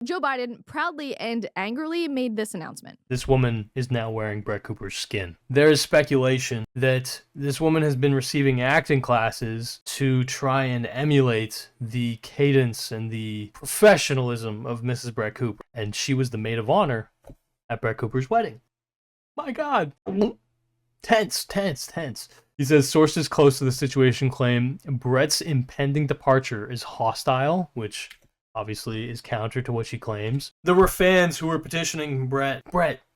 Joe Biden proudly and angrily made this announcement. This woman is now wearing Brett Cooper's skin. There is speculation that this woman has been receiving acting classes to try and emulate the cadence and the professionalism of Mrs. Brett Cooper. And she was the maid of honor at Brett Cooper's wedding. My God. Tense. He says sources close to the situation claim Brett's impending departure is hostile, which obviously is counter to what she claims. There were fans who were petitioning Brett,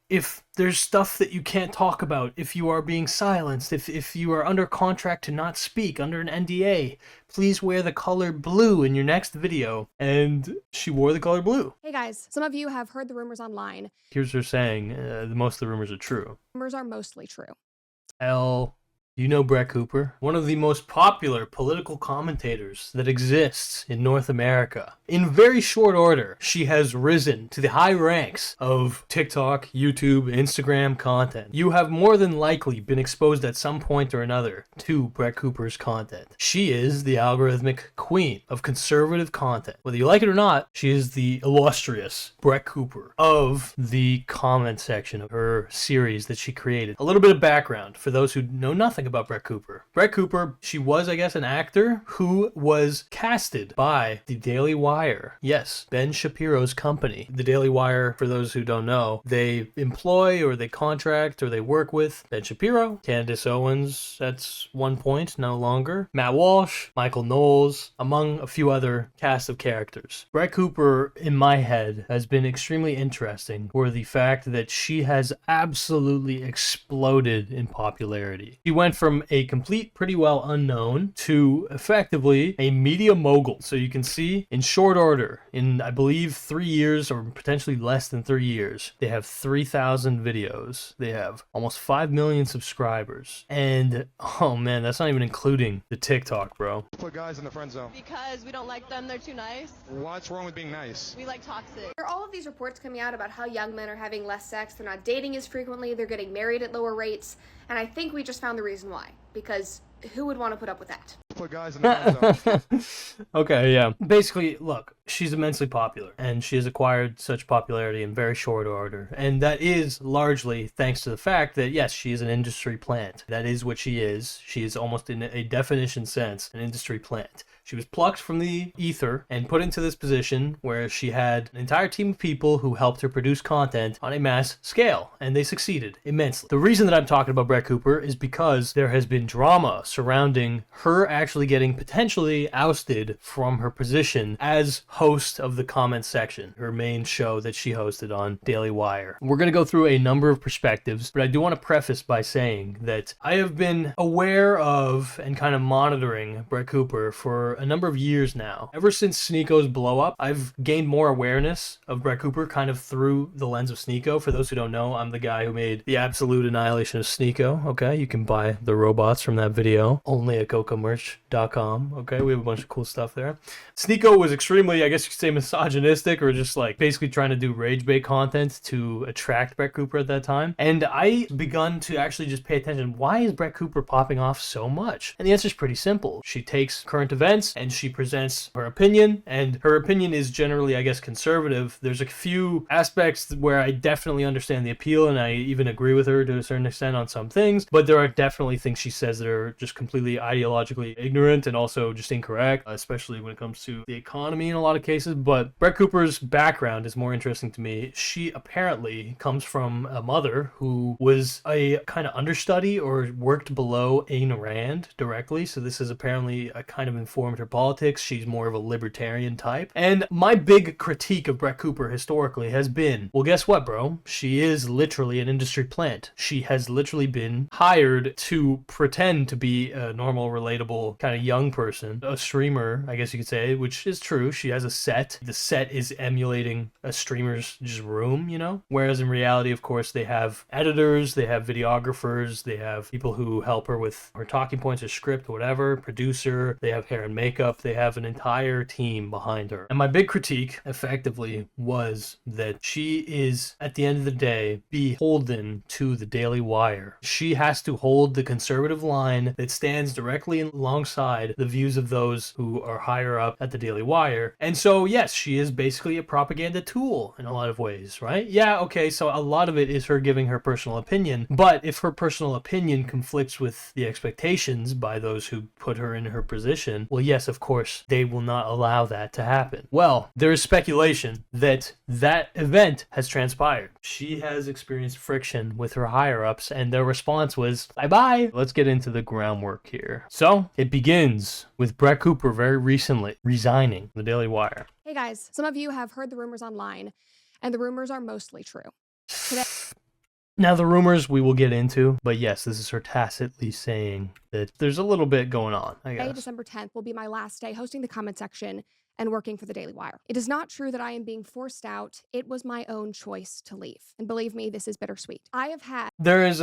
if there's stuff that you can't talk about, if you are being silenced, if you are under contract to not speak, under an NDA, please wear the color blue in your next video. And she wore the color blue. Hey guys, some of you have heard the rumors online. Here's her saying, most of the rumors are true. Rumors are mostly true. Do you know Brett Cooper? One of the most popular political commentators that exists in North America. In very short order, she has risen to the high ranks of TikTok, YouTube, Instagram content. You have more than likely been exposed at some point or another to Brett Cooper's content. She is the algorithmic queen of conservative content. Whether you like it or not, she is the illustrious Brett Cooper of the comment section of her series that she created. A little bit of background for those who know nothing about Brett Cooper. Brett Cooper, she was, I guess, an actor who was casted by the Daily Wire. Yes, Ben Shapiro's company. The Daily Wire, for those who don't know, they employ or they contract or they work with Ben Shapiro, Candace Owens at one point, no longer, Matt Walsh, Michael Knowles, among a few other cast of characters. Brett Cooper, in my head, has been extremely interesting for the fact that she has absolutely exploded in popularity. She went from a complete pretty well unknown to effectively a media mogul. So you can see in short order, in I believe 3 years or potentially less than 3 years, they have 3,000 videos. They have almost 5 million subscribers. And oh man, that's not even including the TikTok, bro. Put guys in the friend zone. Because we don't like them, they're too nice. What's wrong with being nice? We like toxic. There are all of these reports coming out about how young men are having less sex, they're not dating as frequently, they're getting married at lower rates, and I think we just found the reason why. Because who would want to put up with that? Put guys in the friend zone. Okay, yeah. Basically, look, she's immensely popular, and she has acquired such popularity in very short order. And that is largely thanks to the fact that, yes, she is an industry plant. That is what she is. She is almost in a definition sense an industry plant. She was plucked from the ether and put into this position where she had an entire team of people who helped her produce content on a mass scale, and they succeeded immensely. The reason that I'm talking about Brett Cooper is because there has been drama surrounding her actually getting potentially ousted from her position as host of the comment section, her main show that she hosted on Daily Wire. We're going to go through a number of perspectives, but I do want to preface by saying that I have been aware of and kind of monitoring Brett Cooper for a number of years now. Ever since Sneako's blow up, I've gained more awareness of Brett Cooper kind of through the lens of Sneako. For those who don't know, I'm the guy who made the absolute annihilation of Sneako. Okay, you can buy the robots from that video only at gokamerch.com. Okay, we have a bunch of cool stuff there. Sneako was extremely, I guess you could say, misogynistic, or just like basically trying to do rage bait content to attract Brett Cooper at that time. And I begun to actually just pay attention. Why is Brett Cooper popping off so much? And the answer is pretty simple. She takes current events and she presents her opinion, and her opinion is generally, I guess, conservative. There's a few aspects where I definitely understand the appeal, and I even agree with her to a certain extent on some things, but there are definitely things she says that are just completely ideologically ignorant and also just incorrect, especially when it comes to the economy in a lot of cases. But Brett Cooper's background is more interesting to me. She apparently comes from a mother who was a kind of understudy or worked below Ayn Rand directly, so this is apparently a kind of informed her politics. She's more of a libertarian type. And my big critique of Brett Cooper historically has been, well, guess what, bro? She is literally an industry plant. She has literally been hired to pretend to be a normal, relatable kind of young person, a streamer, I guess you could say, which is true. She has a set. The set is emulating a streamer's just room, you know? Whereas in reality, of course, they have editors, they have videographers, they have people who help her with her talking points, her script, whatever, producer, they have hair and makeup makeup. They have an entire team behind her. And my big critique, effectively, was that she is, at the end of the day, beholden to the Daily Wire. She has to hold the conservative line that stands directly alongside the views of those who are higher up at the Daily Wire. And so, yes, she is basically a propaganda tool in a lot of ways, right? Yeah, okay, so a lot of it is her giving her personal opinion, but if her personal opinion conflicts with the expectations by those who put her in her position, well, yes, of course, they will not allow that to happen. Well, there is speculation that that event has transpired. She has experienced friction with her higher-ups, and their response was, bye-bye. Let's get into the groundwork here. So, it begins with Brett Cooper very recently resigning the Daily Wire. Hey guys, some of you have heard the rumors online, and the rumors are mostly true. Today, Now, the rumors we will get into, but yes, this is her tacitly saying that there's a little bit going on, I guess. December 10th, will be my last day hosting the comment section and working for the Daily Wire. It is not true that I am being forced out. It was my own choice to leave. And believe me, this is bittersweet. I have had... There is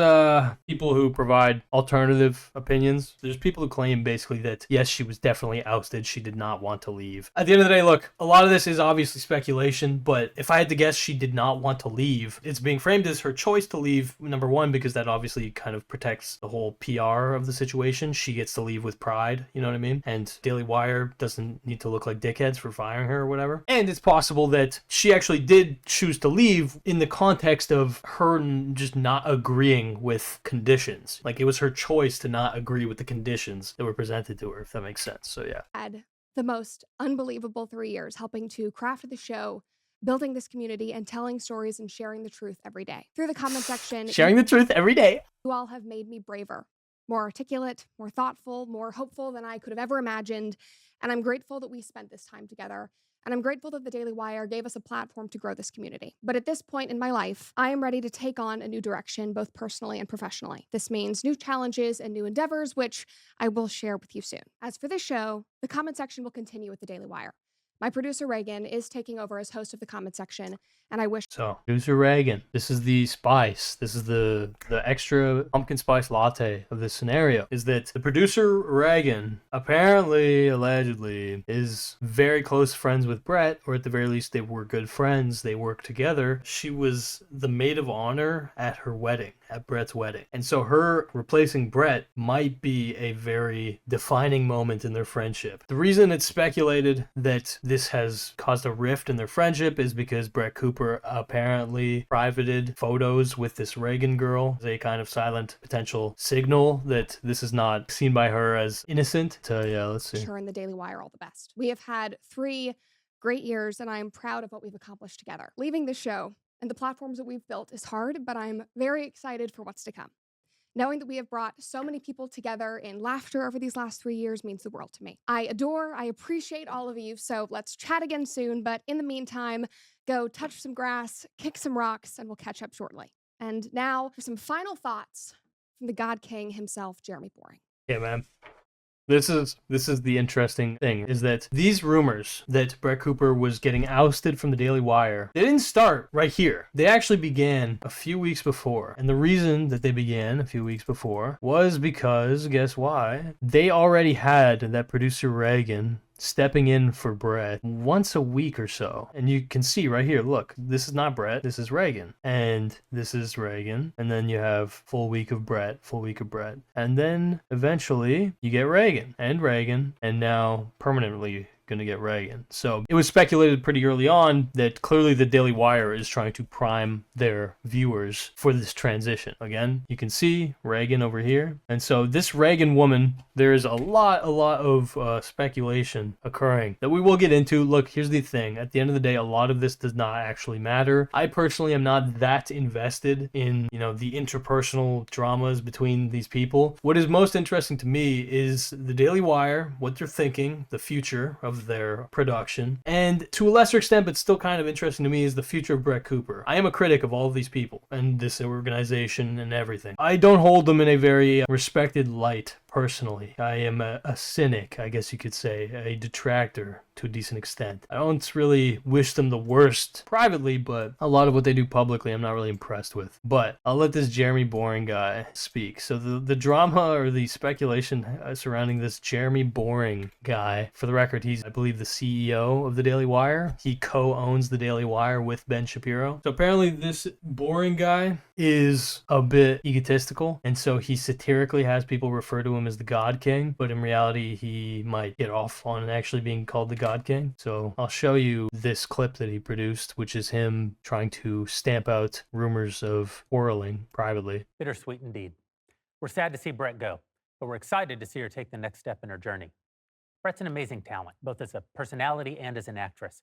people who provide alternative opinions. There's people who claim basically that, yes, she was definitely ousted. She did not want to leave. At the end of the day, look, a lot of this is obviously speculation, but if I had to guess, she did not want to leave. It's being framed as her choice to leave, number one, because that obviously kind of protects the whole PR of the situation. She gets to leave with pride, you know what I mean? And Daily Wire doesn't need to look like dickheads for firing her or whatever. And it's possible that she actually did choose to leave in the context of her just not agreeing with conditions. Like, it was her choice to not agree with the conditions that were presented to her, if that makes sense. So yeah. Had the most unbelievable 3 years helping to craft the show, building this community, and telling stories and sharing the truth every day. Through the comment section, Sharing the truth every day. you all have made me braver, more articulate, more thoughtful, more hopeful than I could have ever imagined. And I'm grateful that we spent this time together. And I'm grateful that the Daily Wire gave us a platform to grow this community. But at this point in my life, I am ready to take on a new direction, both personally and professionally. This means new challenges and new endeavors, which I will share with you soon. As for this show, the comment section will continue with the Daily Wire. My producer, Reagan, is taking over as host of the comment section, and I wish... So, producer Reagan, this is the spice. This is the extra pumpkin spice latte of this scenario, is that the producer Reagan, apparently, allegedly, is very close friends with Brett, or at the very least, they were good friends. They worked together. She was the maid of honor at her wedding, at Brett's wedding. And so her replacing Brett might be a very defining moment in their friendship. The reason it's speculated that this has caused a rift in their friendship is because Brett Cooper apparently privated photos with this Reagan girl as a kind of silent potential signal that this is not seen by her as innocent. So yeah, let's see. Her and the Daily Wire all the best. We have had 3 great years, and I am proud of what we've accomplished together. Leaving the show and the platforms that we've built is hard, but I'm very excited for what's to come. Knowing that we have brought so many people together in laughter over these last 3 years means the world to me. I appreciate all of you, so let's chat again soon, but in the meantime, go touch some grass, kick some rocks, and we'll catch up shortly. And now for some final thoughts from the God King himself, Jeremy Boring. Yeah, man. This is the interesting thing, is that these rumors that Brett Cooper was getting ousted from the Daily Wire, they didn't start right here. They actually began a few weeks before. And the reason that they began a few weeks before was because, guess why? They already had that producer Reagan stepping in for Brett once a week or so. And you can see right here, look, this is not Brett, this is Reagan. And this is Reagan. And then you have full week of Brett. And then eventually you get Reagan, and now permanently gonna get Reagan. So it was speculated pretty early on that clearly the Daily Wire is trying to prime their viewers for this transition. Again, you can see Reagan over here. And so this Reagan woman, there is a lot of speculation occurring that we will get into. Look, here's the thing. At the end of the day, a lot of this does not actually matter. I personally am not that invested in, the interpersonal dramas between these people. What is most interesting to me is the Daily Wire, what they're thinking, the future of their production, and to a lesser extent, but still kind of interesting to me, is the future of Brett Cooper. I am a critic of all of these people and this organization and everything. I don't hold them in a very respected light personally. I am a cynic, I guess you could say, a detractor to a decent extent. I don't really wish them the worst privately, but a lot of what they do publicly I'm not really impressed with. But I'll let this Jeremy Boring guy speak. So the drama or the speculation surrounding this Jeremy Boring guy, for the record, he's, I believe, the CEO of the Daily Wire. He co-owns the Daily Wire with Ben Shapiro. So apparently this Boring guy is a bit egotistical, and so he satirically has people refer to him as the God King, but in reality he might get off on actually being called the God King. So I'll show you this clip that he produced, which is him trying to stamp out rumors of quarreling privately. Bittersweet indeed. We're sad to see Brett go, but we're excited to see her take the next step in her journey. Brett's an amazing talent, both as a personality and as an actress.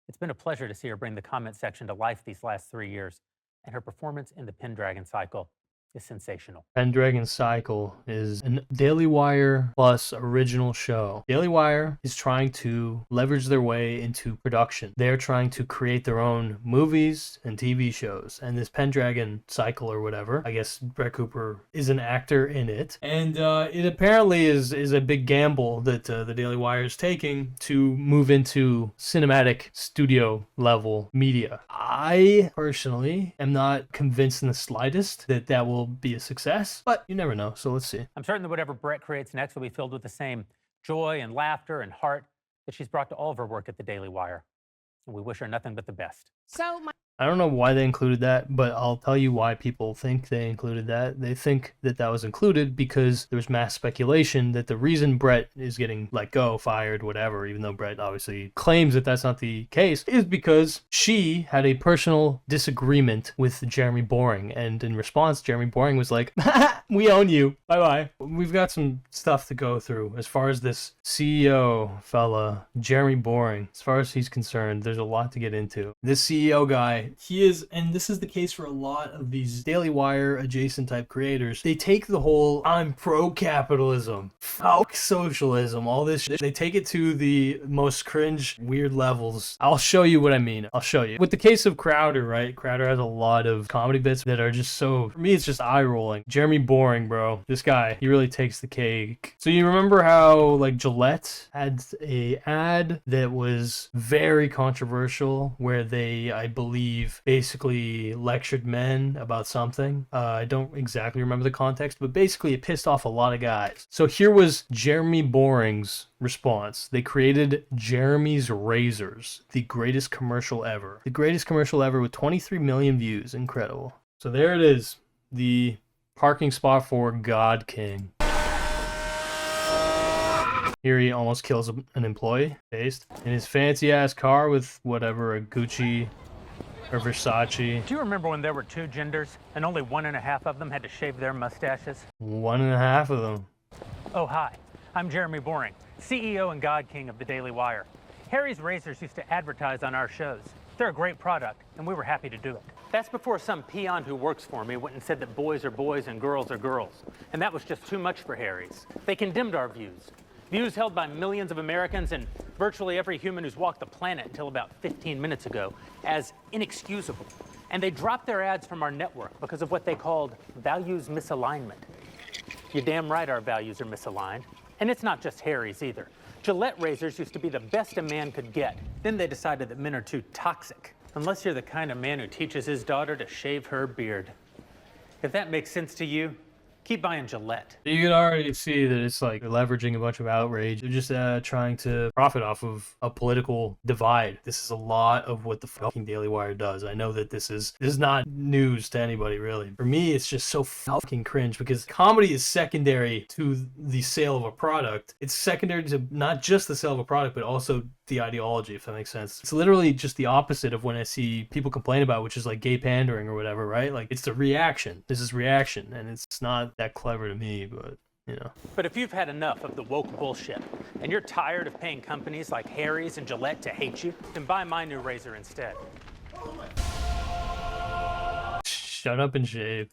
It's been a pleasure to see her bring the comment section to life these last 3 years, and her performance in the Pendragon cycle is sensational. Pendragon Cycle is a Daily Wire plus original show. Daily Wire is trying to leverage their way into production. They're trying to create their own movies and TV shows. And this Pendragon Cycle or whatever, I guess Brett Cooper is an actor in it. And it apparently is a big gamble that the Daily Wire is taking to move into cinematic studio level media. I personally am not convinced in the slightest that that will be a success, but you never know, so let's see. I'm certain that whatever Brett creates next will be filled with the same joy and laughter and heart that she's brought to all of her work at the Daily Wire. And we wish her nothing but the best. So I don't know why they included that, but I'll tell you why people think they included that. They think that that was included because there was mass speculation that the reason Brett is getting let go, fired, whatever, even though Brett obviously claims that that's not the case, is because she had a personal disagreement with Jeremy Boring. And in response, Jeremy Boring was like, we own you. Bye-bye. We've got some stuff to go through as far as this CEO fella, Jeremy Boring. As far as he's concerned, there's a lot to get into. This CEO guy, he is, and this is the case for a lot of these Daily Wire adjacent type creators, they take the whole I'm pro-capitalism, fuck socialism, all this shit, they take it to the most cringe, weird levels. I'll show you what I mean. I'll show you. With the case of Crowder, right? Crowder has a lot of comedy bits that are just so, for me, it's just eye-rolling. Jeremy Boring, bro. This guy, he really takes the cake. So you remember how, like, Gillette had a ad that was very controversial where they, I believe, basically lectured men about something. I don't exactly remember the context, but basically it pissed off a lot of guys. So here was Jeremy Boring's response. They created Jeremy's Razors, the greatest commercial ever. The greatest commercial ever with 23 million views. Incredible. So there it is. The parking spot for God King. Here he almost kills an employee. Based in his fancy ass car with whatever, a Gucci or Versace. Do you remember when there were 2 genders and only 1.5 of them had to shave their mustaches? 1.5 of them. Oh, hi. I'm Jeremy Boring, CEO and God King of the Daily Wire. Harry's Razors used to advertise on our shows. They're a great product, and we were happy to do it. That's before some peon who works for me went and said that boys are boys and girls are girls. And that was just too much for Harry's. They condemned our views. Views held by millions of Americans and virtually every human who's walked the planet until about 15 minutes ago as inexcusable. And they dropped their ads from our network because of what they called values misalignment. You're damn right our values are misaligned. And it's not just Harry's either. Gillette razors used to be the best a man could get. Then they decided that men are too toxic, unless you're the kind of man who teaches his daughter to shave her beard. If that makes sense to you, keep buying Gillette. You can already see that it's like leveraging a bunch of outrage. They're just trying to profit off of a political divide. This is a lot of what the fucking Daily Wire does. I know that this is not news to anybody, really. For me, it's just so fucking cringe because comedy is secondary to the sale of a product. It's secondary to not just the sale of a product, but also the ideology, if that makes sense. It's literally just the opposite of when I see people complain about, which is like gay pandering or whatever, right? Like, it's the reaction. This is reaction, and it's not that clever to me, but you know. But if you've had enough of the woke bullshit and you're tired of paying companies like Harry's and Gillette to hate you, then buy my new razor instead. Shut up and shave.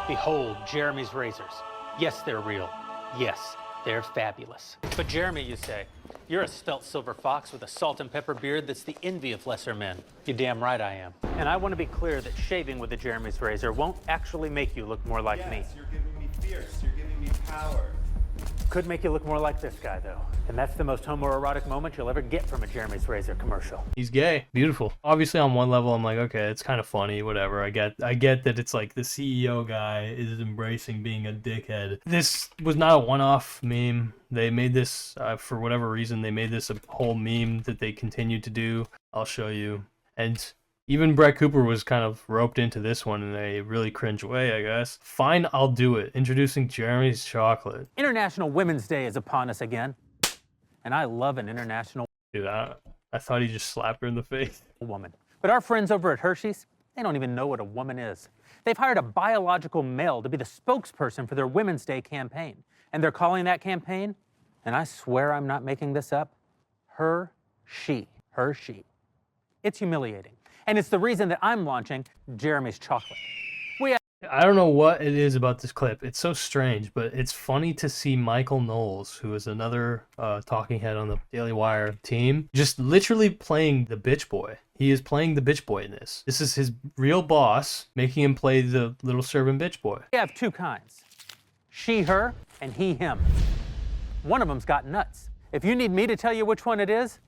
Behold Jeremy's razors. Yes, they're real. Yes, they're fabulous. But Jeremy, you say, you're a spelt silver fox with a salt and pepper beard that's the envy of lesser men. You're damn right I am. And I want to be clear that shaving with the Jeremy's razor won't actually make you look more like me. You're giving me fierce. You're giving me power. Could make you look more like this guy, though. And that's the most homoerotic moment you'll ever get from a Jeremy's Razor commercial. He's gay. Beautiful. Obviously, on one level, I'm like, okay, it's kind of funny, whatever. I get that it's like the CEO guy is embracing being a dickhead. This was not a one-off meme. They made this, for whatever reason, they made this a whole meme that they continued to do. I'll show you. And even Brett Cooper was kind of roped into this one in a really cringe way, I guess. Fine, I'll do it. Introducing Jeremy's Chocolate. International Women's Day is upon us again. And I love an international Dude, I thought he just slapped her in the face. woman. But our friends over at Hershey's, they don't even know what a woman is. They've hired a biological male to be the spokesperson for their Women's Day campaign. And they're calling that campaign, and I swear I'm not making this up, Her-She. Her-She. It's humiliating. And it's the reason that I'm launching Jeremy's Chocolate. I don't know what it is about this clip. It's so strange, but it's funny to see Michael Knowles, who is another talking head on the Daily Wire team, just literally playing the bitch boy. He is playing the bitch boy in this. This is his real boss, making him play the little servant bitch boy. We have two kinds. She, her, and he, him. One of them's got nuts. If you need me to tell you which one it is,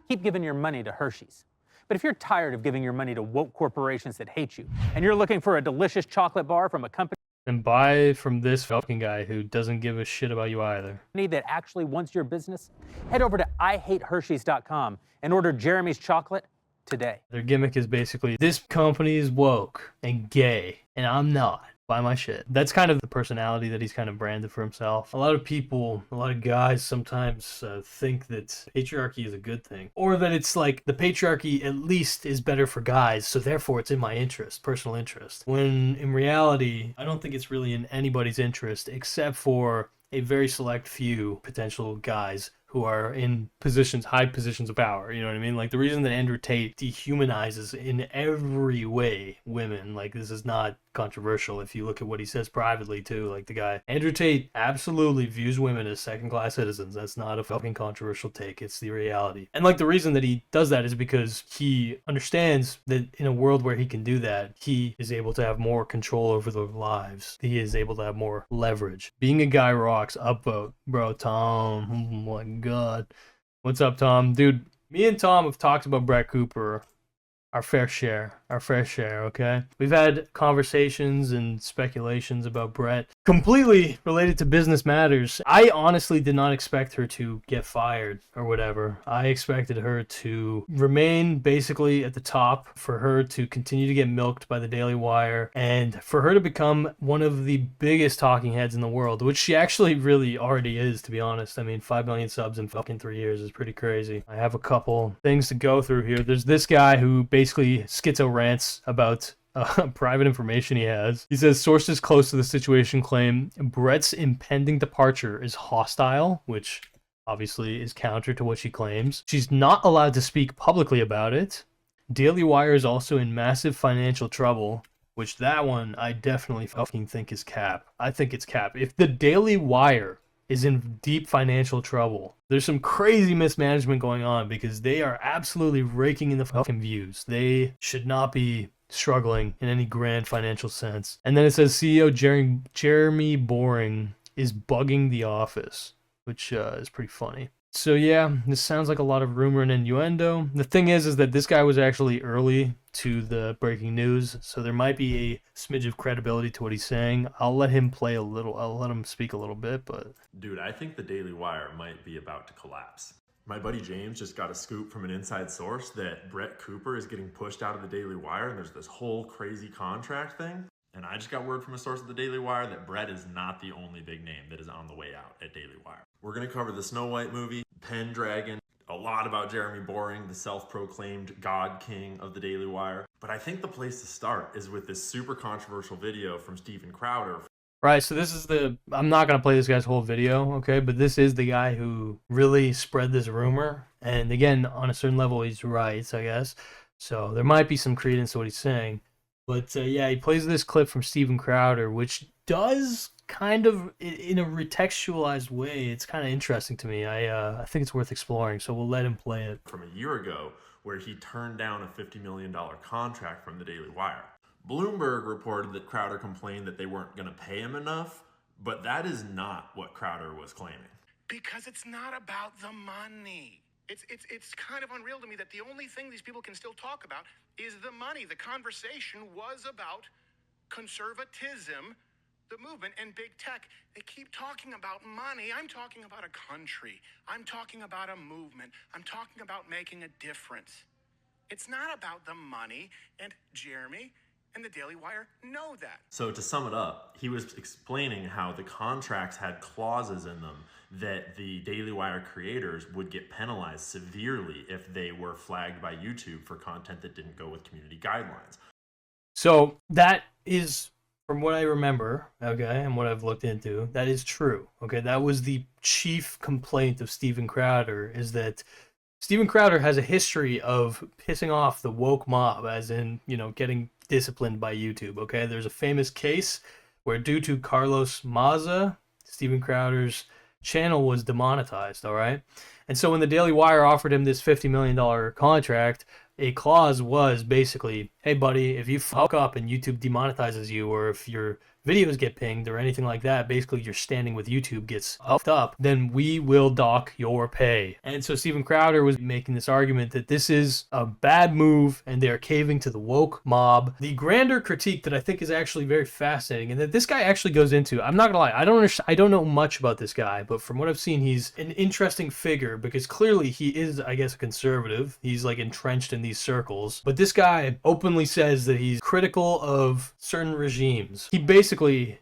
keep giving your money to Hershey's. But if you're tired of giving your money to woke corporations that hate you, and you're looking for a delicious chocolate bar from a company And buy from this fucking guy who doesn't give a shit about you either. that actually wants your business, head over to IHateHershey's.com and order Jeremy's Chocolate today. Their gimmick is basically, this company is woke and gay, and I'm not. Buy my shit. That's kind of the personality that he's kind of branded for himself. A lot of people, a lot of guys sometimes think that patriarchy is a good thing. Or that it's like, the patriarchy at least is better for guys, so therefore it's in my interest, personal interest. When in reality, I don't think it's really in anybody's interest except for a very select few potential guys who are in positions, high positions of power, you know what I mean? Like, the reason that Andrew Tate dehumanizes in every way women, like, this is not controversial if you look at what he says privately too. Like, the guy, Andrew Tate absolutely views women as second-class citizens. That's not a fucking controversial take. It's the reality. And like, the reason that he does that is because he understands that in a world where he can do that, he is able to have more control over their lives. He is able to have more leverage. Being a guy rocks. Upvote. Bro, Tom. Oh my God. What's up, Tom? Dude, me and Tom have talked about Brett Cooper our fair share, okay? We've had conversations and speculations about Brett, completely related to business matters. I honestly did not expect her to get fired or whatever. I expected her to remain basically at the top, for her to continue to get milked by the Daily Wire, and for her to become one of the biggest talking heads in the world, which she actually really already is, to be honest. I mean, 5 million subs in fucking 3 years is pretty crazy. I have a couple things to go through here. There's this guy who basically schizo rants about private information he has. He says sources close to the situation claim Brett's impending departure is hostile, which obviously is counter to what she claims. She's not allowed to speak publicly about it. Daily Wire is also in massive financial trouble, which that one I definitely fucking think is cap. I think it's cap. If the Daily Wire is in deep financial trouble, there's some crazy mismanagement going on, because they are absolutely raking in the fucking views. They should not be struggling in any grand financial sense. And then it says CEO Jeremy Boring is bugging the office, which is pretty funny. So yeah, this sounds like a lot of rumor and innuendo. The thing is that this guy was actually early to the breaking news, so there might be a smidge of credibility to what he's saying. I'll let him play a little, I'll let him speak a little bit, but... Dude, I think the Daily Wire might be about to collapse. My buddy James just got a scoop from an inside source that Brett Cooper is getting pushed out of the Daily Wire, and there's this whole crazy contract thing. And I just got word from a source at the Daily Wire that Brett is not the only big name that is on the way out at Daily Wire. We're gonna cover the Snow White movie, Pendragon, a lot about Jeremy Boring, the self-proclaimed God King of the Daily Wire. But I think the place to start is with this super controversial video from Steven Crowder. Right, so this is the... I'm not going to play this guy's whole video, okay? But this is the guy who really spread this rumor. And again, on a certain level, he's right, I guess. So there might be some credence to what he's saying. But yeah, he plays this clip from Steven Crowder, which does kind of, in a retextualized way, it's kind of interesting to me. I think it's worth exploring, so we'll let him play it. From a year ago, where he turned down a $50 million contract from the Daily Wire. Bloomberg reported that Crowder complained that they weren't going to pay him enough, But that is not what Crowder was claiming. Because it's not about the money. It's kind of unreal to me that the only thing these people can still talk about is the money. The conversation was about conservatism, the movement, and big tech. They keep talking about money. I'm talking about a country. I'm talking about a movement. I'm talking about making a difference. It's not about the money, and Jeremy and the Daily Wire know that. So to sum it up, he was explaining how the contracts had clauses in them that the Daily Wire creators would get penalized severely if they were flagged by YouTube for content that didn't go with community guidelines. So that is, from what I remember, okay, and what I've looked into, that is true. Okay, that was the chief complaint of Steven Crowder, is that Steven Crowder has a history of pissing off the woke mob, as in, getting disciplined by YouTube, okay? There's a famous case where, due to Carlos Maza, Steven Crowder's channel was demonetized, all right? And so when the Daily Wire offered him this $50 million contract, a clause was basically, hey buddy, if you fuck up and YouTube demonetizes you, or if your videos get pinged or anything like that, basically your standing with YouTube gets fucked up, then we will dock your pay. And so Steven Crowder was making this argument that this is a bad move and they are caving to the woke mob. The grander critique that I think is actually very fascinating, and that this guy actually goes into, I'm not gonna lie, I don't know much about this guy, but from what I've seen, he's an interesting figure, because clearly he is, I guess, a conservative. He's like entrenched in these circles, but this guy openly says that he's critical of certain regimes. He basically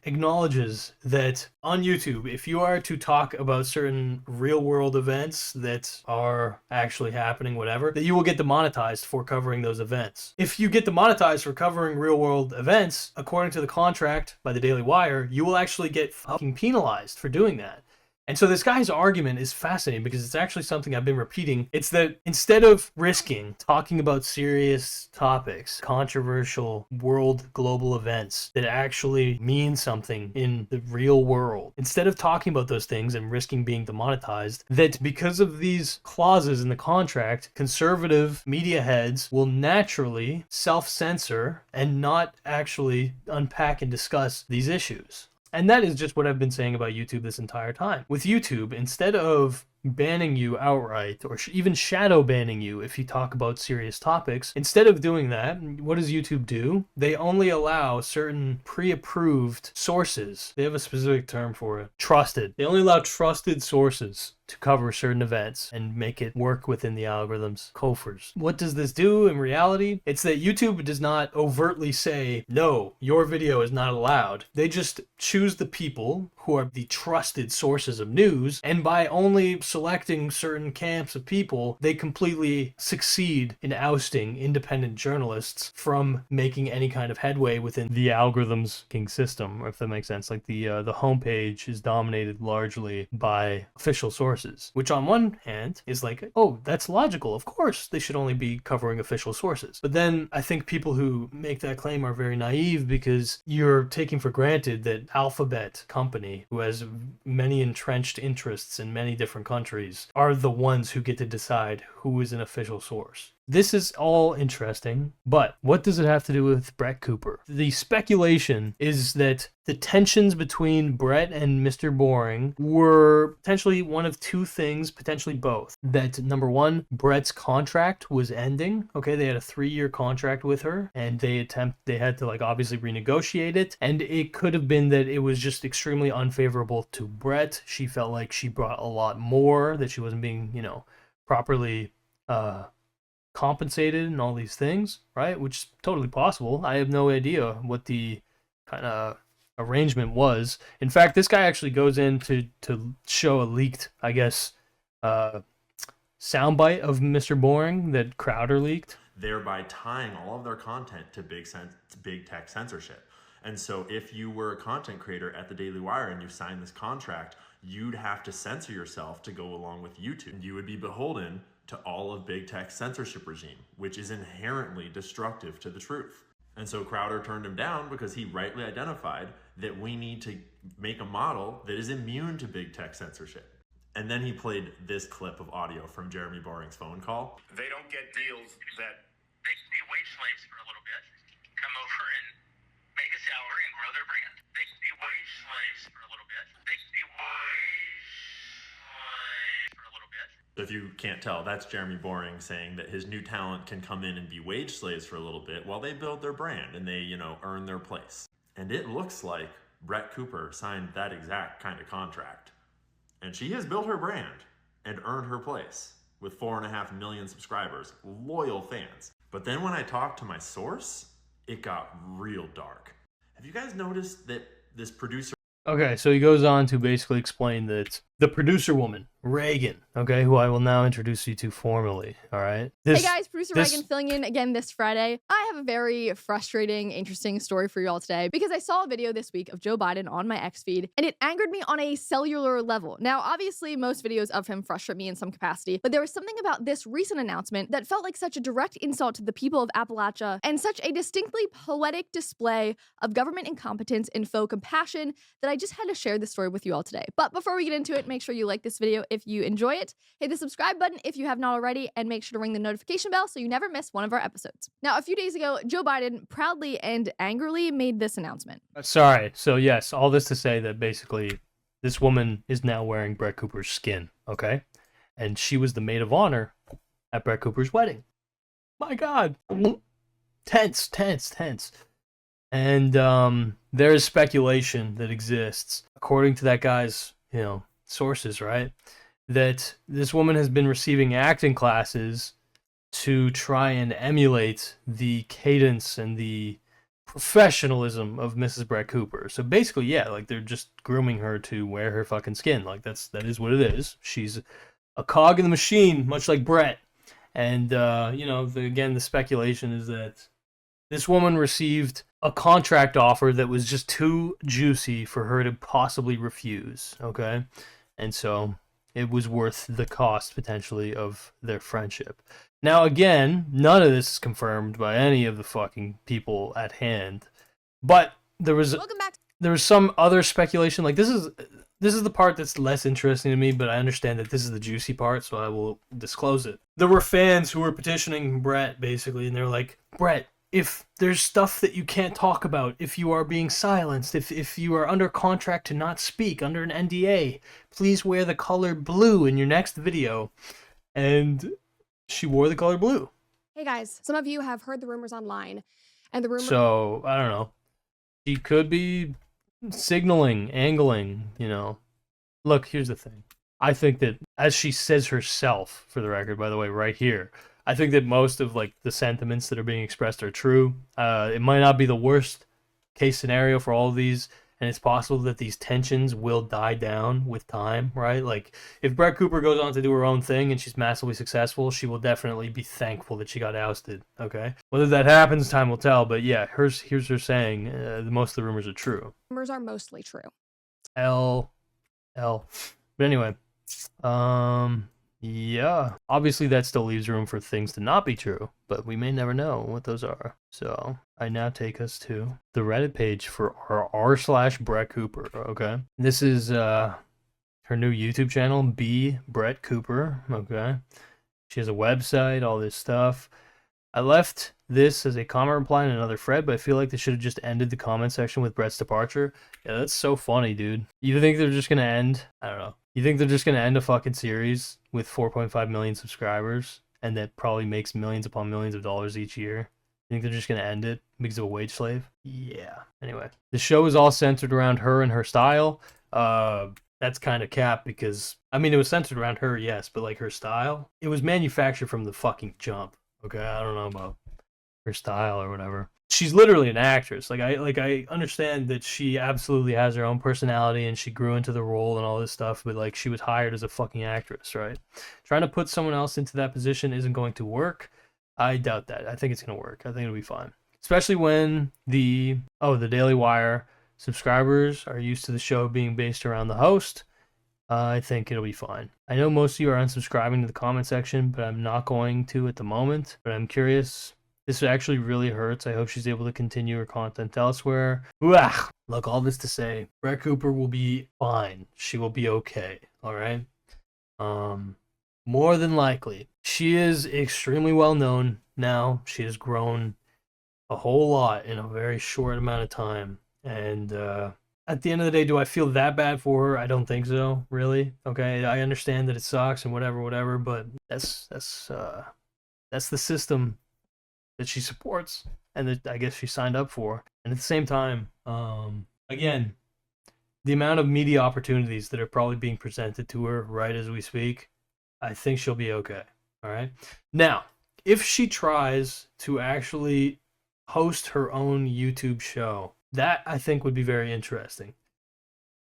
acknowledges that on YouTube, if you are to talk about certain real world events that are actually happening, whatever, that you will get demonetized for covering those events. If you get demonetized for covering real world events, according to the contract by the Daily Wire, you will actually get fucking penalized for doing that. And so this guy's argument is fascinating, because it's actually something I've been repeating. It's that instead of risking talking about serious topics, controversial world global events that actually mean something in the real world, instead of talking about those things and risking being demonetized, that because of these clauses in the contract, conservative media heads will naturally self-censor and not actually unpack and discuss these issues. And that is just what I've been saying about YouTube this entire time. With YouTube, instead of banning you outright, or even shadow banning you if you talk about serious topics, instead of doing that, what does YouTube do? They only allow certain pre-approved sources. They have a specific term for it. Trusted. They only allow trusted sources to cover certain events and make it work within the algorithm's coffers. What does this do in reality? It's that YouTube does not overtly say, no, your video is not allowed. They just choose the people who are the trusted sources of news, and by only selecting certain camps of people, they completely succeed in ousting independent journalists from making any kind of headway within the algorithm's king system, if that makes sense. Like the homepage is dominated largely by official sources, which on one hand is like, oh, that's logical. Of course, they should only be covering official sources. But then I think people who make that claim are very naive, because you're taking for granted that Alphabet company, who has many entrenched interests in many different countries, are the ones who get to decide who is an official source. This is all interesting, but what does it have to do with Brett Cooper? The speculation is that the tensions between Brett and Mr. Boring were potentially one of two things, potentially both. That number one, Brett's contract was ending. Okay, they had a 3-year contract with her, and they had to obviously renegotiate it, and it could have been that it was just extremely unfavorable to Brett. She felt like she brought a lot more, that she wasn't being, properly compensated and all these things, right? Which is totally possible. I have no idea what the kind of arrangement was. In fact, this guy actually goes in to show a leaked, I guess, soundbite of Mr. Boring that Crowder leaked, thereby tying all of their content to big tech censorship. And so if you were a content creator at the Daily Wire and you signed this contract, you'd have to censor yourself to go along with YouTube. You would be beholden to all of big tech's censorship regime, which is inherently destructive to the truth. And so Crowder turned him down because he rightly identified that we need to make a model that is immune to big tech censorship. And then he played this clip of audio from Jeremy Boring's phone call. They don't get deals that... They can be wage slaves for a little bit, come over and make a salary and grow their brand. They can be wage slaves for a little bit, If you can't tell, that's Jeremy Boring saying that his new talent can come in and be wage slaves for a little bit while they build their brand and they, earn their place. And it looks like Brett Cooper signed that exact kind of contract. And she has built her brand and earned her place with 4.5 million subscribers, loyal fans. But then when I talked to my source, it got real dark. Have you guys noticed that this producer... Okay, so he goes on to basically explain that the producer woman, Reagan, okay, who I will now introduce you to formally, all right? Hey guys, producer Reagan filling in again this Friday. I have a very frustrating, interesting story for you all today because I saw a video this week of Joe Biden on my X feed and it angered me on a cellular level. Now, obviously, most videos of him frustrate me in some capacity, but there was something about this recent announcement that felt like such a direct insult to the people of Appalachia and such a distinctly poetic display of government incompetence and faux compassion that I just had to share this story with you all today. But before we get into it, make sure you like this video if you enjoy it, hit the subscribe button if you have not already, and make sure to ring the notification bell so you never miss one of our episodes. Now, a few days ago, Joe Biden proudly and angrily made this announcement. Sorry, so yes, all this to say that basically this woman is now wearing Brett Cooper's skin, okay? And she was the maid of honor at Brett Cooper's wedding. My God. Tense. And there is speculation that exists, according to that guy's, sources, right? That this woman has been receiving acting classes to try and emulate the cadence and the professionalism of Mrs. Brett Cooper. So basically, yeah, like they're just grooming her to wear her fucking skin. Like that is what it is. She's a cog in the machine, much like Brett. And again, the speculation is that this woman received a contract offer that was just too juicy for her to possibly refuse, okay? And so it was worth the cost, potentially, of their friendship. Now, again, none of this is confirmed by any of the fucking people at hand. But there was some other speculation. Like, this is the part that's less interesting to me, but I understand that this is the juicy part, so I will disclose it. There were fans who were petitioning Brett, basically, and they were like, Brett, if there's stuff that you can't talk about, if you are being silenced, if you are under contract to not speak, under an NDA, please wear the color blue in your next video. And she wore the color blue. Hey guys, some of you have heard the rumors online, and the rumor... So, I don't know. She could be signaling, angling, Look, here's the thing. I think that, as she says herself, for the record, by the way, right here, I think that most of the sentiments that are being expressed are true. It might not be the worst case scenario for all of these, and it's possible that these tensions will die down with time, right? Like, if Brett Cooper goes on to do her own thing and she's massively successful, she will definitely be thankful that she got ousted, okay? Whether that happens, time will tell, but yeah, here's her saying most of the rumors are true. Rumors are mostly true. L. But anyway, yeah, obviously that still leaves room for things to not be true, but we may never know what those are. So I now take us to the Reddit page for our r/Brett Cooper, okay? This is her new YouTube channel, B Brett Cooper, okay? She has a website, all this stuff. I left this as a comment reply in another thread, but I feel like they should have just ended the comment section with Brett's departure. Yeah, that's so funny, dude. You think they're just gonna end? I don't know. You think they're just gonna end a fucking series with 4.5 million subscribers and that probably makes millions upon millions of dollars each year? You think they're just gonna end it because of a wage slave? Yeah. Anyway, the show is all centered around her and her style. That's kind of cap because, I mean, it was centered around her, yes, but like her style, it was manufactured from the fucking jump. Okay, I don't know about her style or whatever. She's literally an actress. Like I understand that she absolutely has her own personality and she grew into the role and all this stuff, but like she was hired as a fucking actress, right? Trying to put someone else into that position isn't going to work. I doubt that. I think it's going to work. I think it'll be fine. Especially when the Daily Wire subscribers are used to the show being based around the host. I think it'll be fine. I know most of you are unsubscribing to the comment section, but I'm not going to at the moment. But I'm curious. This actually really hurts. I hope she's able to continue her content elsewhere. Look, all this to say, Brett Cooper will be fine. She will be okay. All right. More than likely. She is extremely well known now. She has grown a whole lot in a very short amount of time. And At the end of the day, do I feel that bad for her? I don't think so, really. Okay, I understand that it sucks and whatever, but that's the system that she supports and that I guess she signed up for. And at the same time, again, the amount of media opportunities that are probably being presented to her right as we speak, I think she'll be okay. All right. Now, if she tries to actually host her own YouTube show, that I think would be very interesting.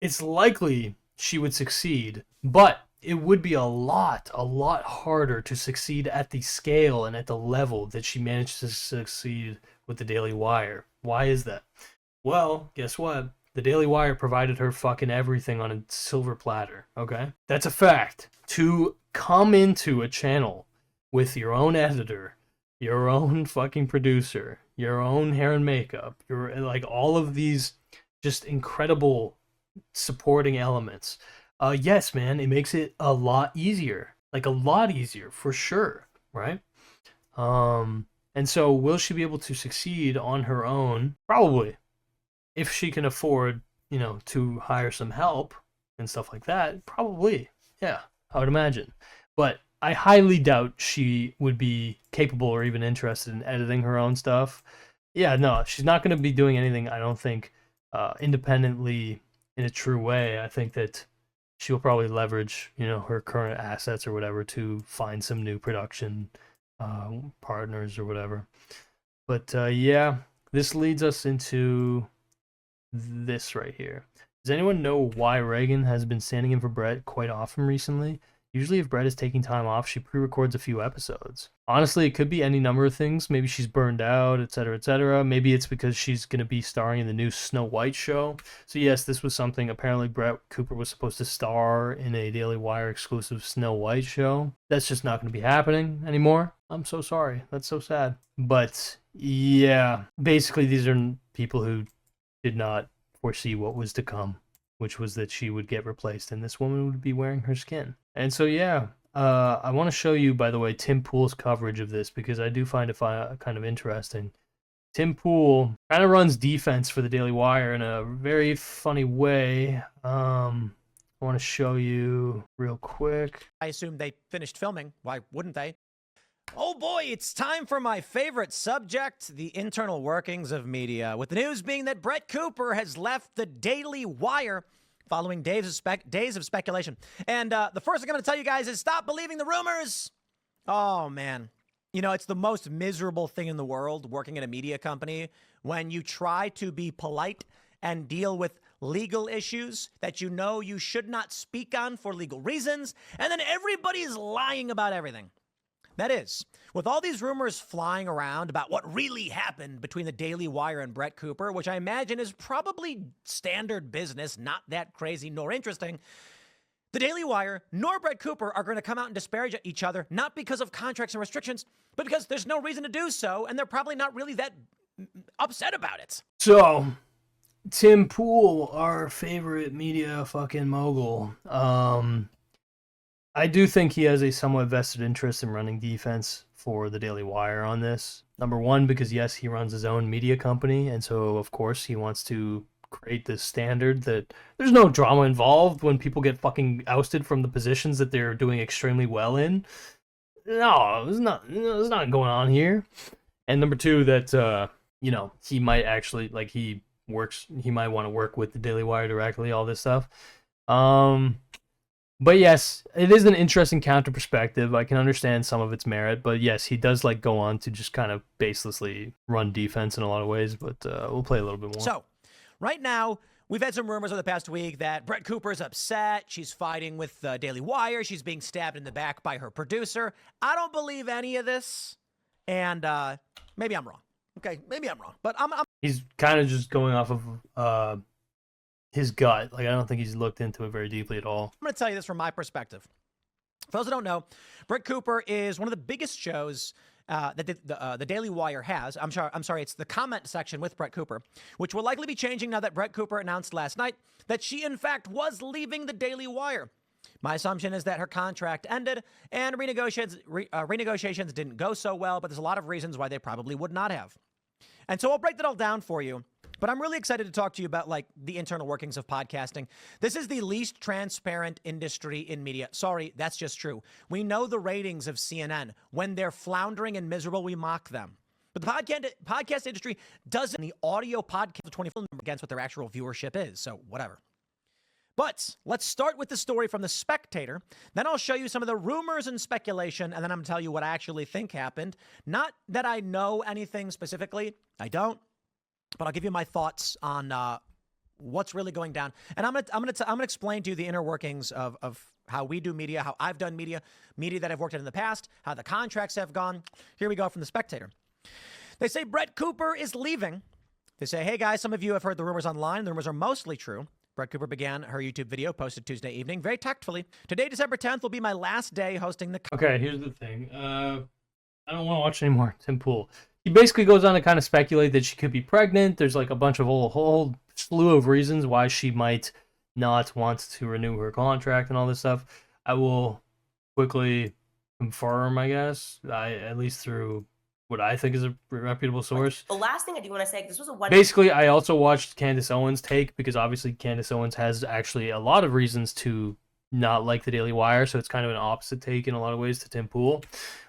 It's likely she would succeed, but it would be a lot harder to succeed at the scale and at the level that she managed to succeed with the Daily Wire. Why is that? Well, guess what? The Daily Wire provided her fucking everything on a silver platter, okay? That's a fact. To come into a channel with your own editor, your own fucking producer, your own hair and makeup, your like all of these just incredible supporting elements. Yes, man, it makes it a lot easier. Like a lot easier for sure, right? And so will she be able to succeed on her own? Probably. If she can afford, to hire some help and stuff like that, probably. Yeah, I would imagine. But I highly doubt she would be capable or even interested in editing her own stuff. Yeah, no, she's not going to be doing anything, I don't think, independently in a true way. I think that she'll probably leverage, her current assets or whatever to find some new production partners or whatever. But yeah, this leads us into this right here. Does anyone know why Reagan has been standing in for Brett quite often recently? Usually if Brett is taking time off, she pre-records a few episodes. Honestly, it could be any number of things. Maybe she's burned out, etc., etc. Maybe it's because she's going to be starring in the new Snow White show. So yes, this was something. Apparently Brett Cooper was supposed to star in a Daily Wire exclusive Snow White show. That's just not going to be happening anymore. I'm so sorry. That's so sad. But yeah, basically these are people who did not foresee what was to come, which was that she would get replaced and this woman would be wearing her skin. And so, yeah, I want to show you, by the way, Tim Pool's coverage of this because I do find it kind of interesting. Tim Pool kind of runs defense for the Daily Wire in a very funny way. I want to show you real quick. I assume they finished filming. Why wouldn't they? Oh boy, it's time for my favorite subject, the internal workings of media. With the news being that Brett Cooper has left the Daily Wire following days of speculation. And the first thing I'm going to tell you guys is stop believing the rumors. Oh, man. It's the most miserable thing in the world working at a media company when you try to be polite and deal with legal issues that you should not speak on for legal reasons, and then everybody's lying about everything. That is, with all these rumors flying around about what really happened between the Daily Wire and Brett Cooper, which I imagine is probably standard business, not that crazy nor interesting, the Daily Wire nor Brett Cooper are going to come out and disparage each other, not because of contracts and restrictions, but because there's no reason to do so, and they're probably not really that upset about it. So, Tim Pool, our favorite media fucking mogul, I do think he has a somewhat vested interest in running defense for the Daily Wire on this. Number one, because yes, he runs his own media company, and so of course he wants to create this standard that there's no drama involved when people get fucking ousted from the positions that they're doing extremely well in. No, there's not going on here. And number two, that he might actually he might want to work with the Daily Wire directly, all this stuff. But yes, it is an interesting counter perspective. I can understand some of its merit, but yes, he does go on to just kind of baselessly run defense in a lot of ways, but we'll play a little bit more. So, right now, we've had some rumors over the past week that Brett Cooper is upset. She's fighting with the Daily Wire. She's being stabbed in the back by her producer. I don't believe any of this, and maybe I'm wrong. Okay, maybe I'm wrong, but I'm He's kind of just going off of his gut. I don't think he's looked into it very deeply at all. going to tell you this from my perspective. For those who don't know, Brett Cooper is one of the biggest shows that the Daily Wire has. I'm sorry, it's the comment section with Brett Cooper, which will likely be changing now that Brett Cooper announced last night that she, in fact, was leaving the Daily Wire. My assumption is that her contract ended and renegotiations didn't go so well, but there's a lot of reasons why they probably would not have. And so I'll break that all down for you but I'm really excited to talk to you about like the internal workings of podcasting. This is the least transparent industry in media. Sorry, that's just true. We know the ratings of CNN. When they're floundering and miserable, we mock them. But the podcast industry doesn't. The audio podcast 24 against what their actual viewership is. So whatever. But let's start with the story from The Spectator. Then I'll show you some of the rumors and speculation, and then I'm going to tell you what I actually think happened. Not that I know anything specifically. I don't. But I'll give you my thoughts on what's really going down. And I'm gonna explain to you the inner workings of how we do media, how I've done media that I've worked in the past, how the contracts have gone. Here we go from The Spectator. They say Brett Cooper is leaving. They say, hey guys, some of you have heard the rumors online. The rumors are mostly true. Brett Cooper began her YouTube video posted Tuesday evening, very tactfully. Today, December 10th, will be my last day hosting the... Okay, here's the thing. I don't want to watch anymore. Tim Pool. He basically goes on to kind of speculate that she could be pregnant. There's like a bunch of whole slew of reasons why she might not want to renew her contract and all this stuff. I will quickly confirm, I guess, at least through what I think is a reputable source. The last thing I do want to say, this was a one. Basically, I also watched Candace Owens' take because obviously Candace Owens has actually a lot of reasons to not like the Daily Wire, so it's kind of an opposite take in a lot of ways to Tim Pool.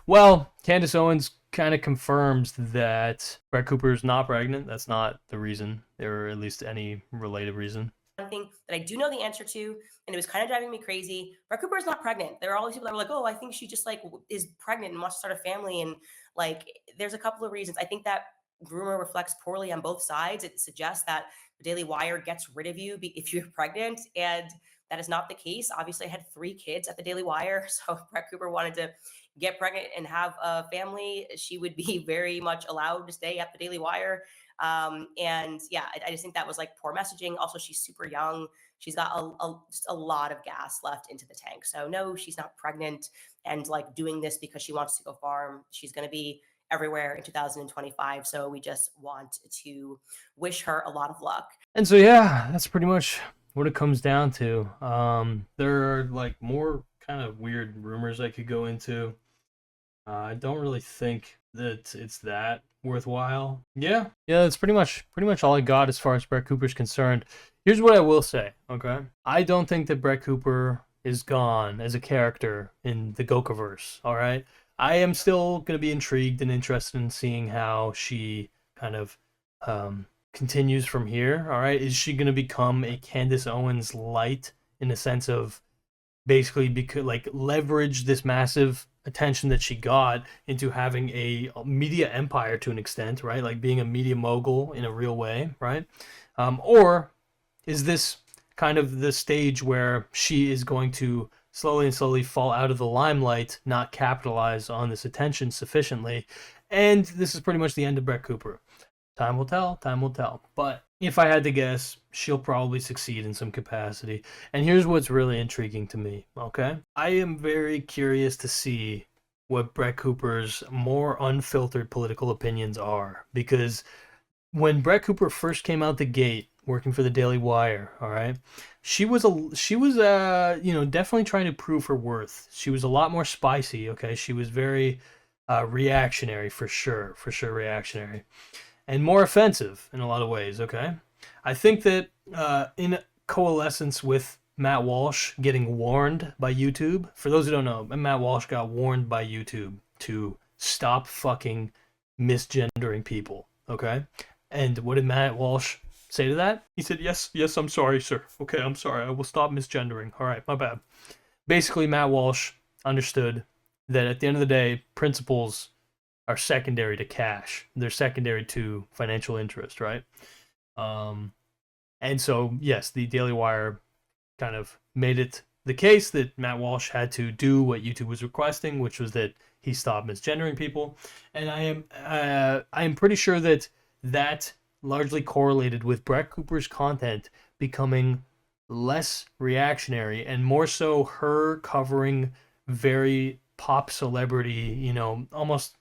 Well, Candace Owens kind of confirms that Brett Cooper is not pregnant. That's not the reason, or at least any related reason. One thing that I do know the answer to, and it was kind of driving me crazy. Brett Cooper is not pregnant. There are all these people that were like, "Oh, I think she just like is pregnant and wants to start a family." And like, there's a couple of reasons. I think that rumor reflects poorly on both sides. It suggests that the Daily Wire gets rid of you if you're pregnant, and that is not the case. Obviously, I had 3 kids at the Daily Wire, so if Brett Cooper wanted to get pregnant and have a family, she would be very much allowed to stay at the Daily Wire. And yeah, I just think that was like poor messaging. Also, she's super young. She's got just a lot of gas left into the tank. So no, she's not pregnant and like doing this because she wants to go farm. She's going to be everywhere in 2025. So we just want to wish her a lot of luck. And so, yeah, that's pretty much what it comes down to. There are like more kind of weird rumors I could go into. I don't really think that it's that worthwhile. Yeah, that's pretty much all I got as far as Brett Cooper's concerned. Here's what I will say, okay? I don't think that Brett Cooper is gone as a character in the Gokaverse, all right? I am still going to be intrigued and interested in seeing how she kind of continues from here, all right? Is she going to become a Candace Owens light in the sense of basically like leverage this massive attention that she got into having a media empire to an extent, right? Like being a media mogul in a real way, right? Or is this kind of the stage where she is going to slowly fall out of the limelight, not capitalize on this attention sufficiently, and this is pretty much the end of Brett Cooper? Time will tell. But if I had to guess, she'll probably succeed in some capacity. And here's what's really intriguing to me, okay? I am very curious to see what Brett Cooper's more unfiltered political opinions are. Because when Brett Cooper first came out the gate working for the Daily Wire, all right, she was definitely trying to prove her worth. She was a lot more spicy, okay? She was very reactionary, for sure reactionary. And more offensive in a lot of ways, okay? I think that in coalescence with Matt Walsh getting warned by YouTube, for those who don't know, Matt Walsh got warned by YouTube to stop fucking misgendering people, okay? And what did Matt Walsh say to that? He said, yes, I'm sorry, sir. Okay, I'm sorry. I will stop misgendering. All right, my bad. Basically, Matt Walsh understood that at the end of the day, principles are secondary to cash. They're secondary to financial interest, right? And so, yes, the Daily Wire kind of made it the case that Matt Walsh had to do what YouTube was requesting, which was that he stop misgendering people. And I am pretty sure that largely correlated with Brett Cooper's content becoming less reactionary and more so her covering very pop celebrity, almost,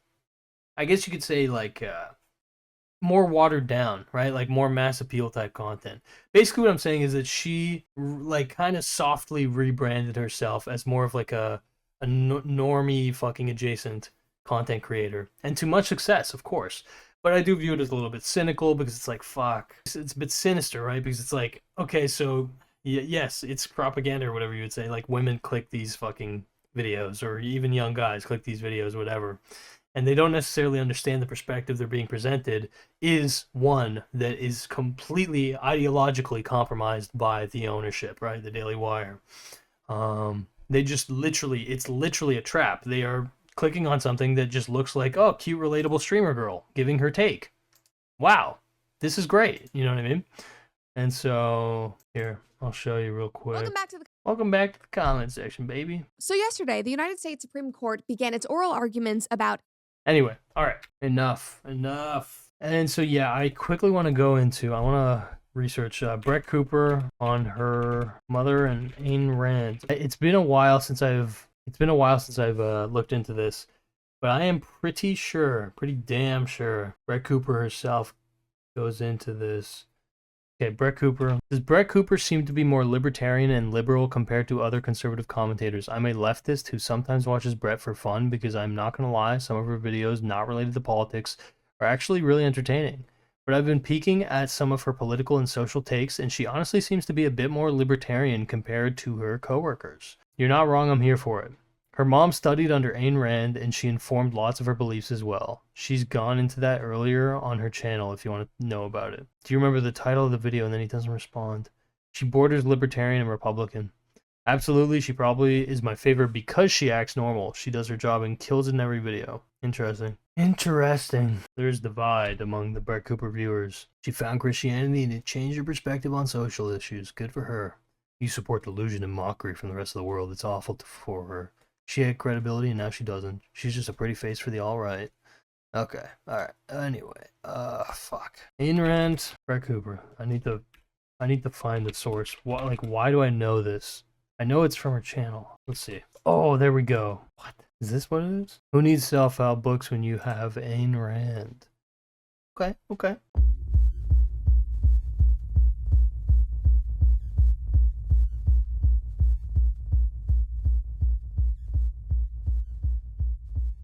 I guess you could say, like more watered down, right? Like more mass appeal type content. Basically what I'm saying is that she like kind of softly rebranded herself as more of like a normie fucking adjacent content creator, and to much success, of course. But I do view it as a little bit cynical because it's like, fuck. It's a bit sinister, right? Because it's like, okay, so yes, it's propaganda or whatever you would say. Like women click these fucking videos, or even young guys click these videos, whatever. And they don't necessarily understand the perspective they're being presented is one that is completely ideologically compromised by the ownership, right? The Daily Wire. They just literally, it's literally a trap. They are clicking on something that just looks like, oh, cute, relatable streamer girl giving her take. Wow, this is great. You know what I mean? And so, here, I'll show you real quick. Welcome back to the comment section, baby. So yesterday, the United States Supreme Court began its oral arguments about... Anyway, all right, enough. And so, yeah, I quickly want to go into, I want to research Brett Cooper on her mother and Ayn Rand. It's been a while since I've looked into this, but I am pretty damn sure Brett Cooper herself goes into this. Okay, Brett Cooper. Does Brett Cooper seem to be more libertarian and liberal compared to other conservative commentators? I'm a leftist who sometimes watches Brett for fun because I'm not going to lie, some of her videos not related to politics are actually really entertaining. But I've been peeking at some of her political and social takes, and she honestly seems to be a bit more libertarian compared to her coworkers. You're not wrong, I'm here for it. Her mom studied under Ayn Rand, and she informed lots of her beliefs as well. She's gone into that earlier on her channel if you want to know about it. Do you remember the title of the video? And then he doesn't respond. She borders libertarian and Republican. Absolutely, she probably is my favorite because she acts normal. She does her job and kills it in every video. Interesting. There's divide among the Brett Cooper viewers. She found Christianity and it changed her perspective on social issues. Good for her. You support delusion and mockery from the rest of the world. It's awful for her. She had credibility and now she doesn't. She's just a pretty face for the alt-right. Okay, alright. Anyway, fuck. Ayn Rand, Brett Cooper. I need to find the source. Why do I know this? I know it's from her channel. Let's see. Oh, there we go. What? Is this what it is? Who needs self-help books when you have Ayn Rand? Okay.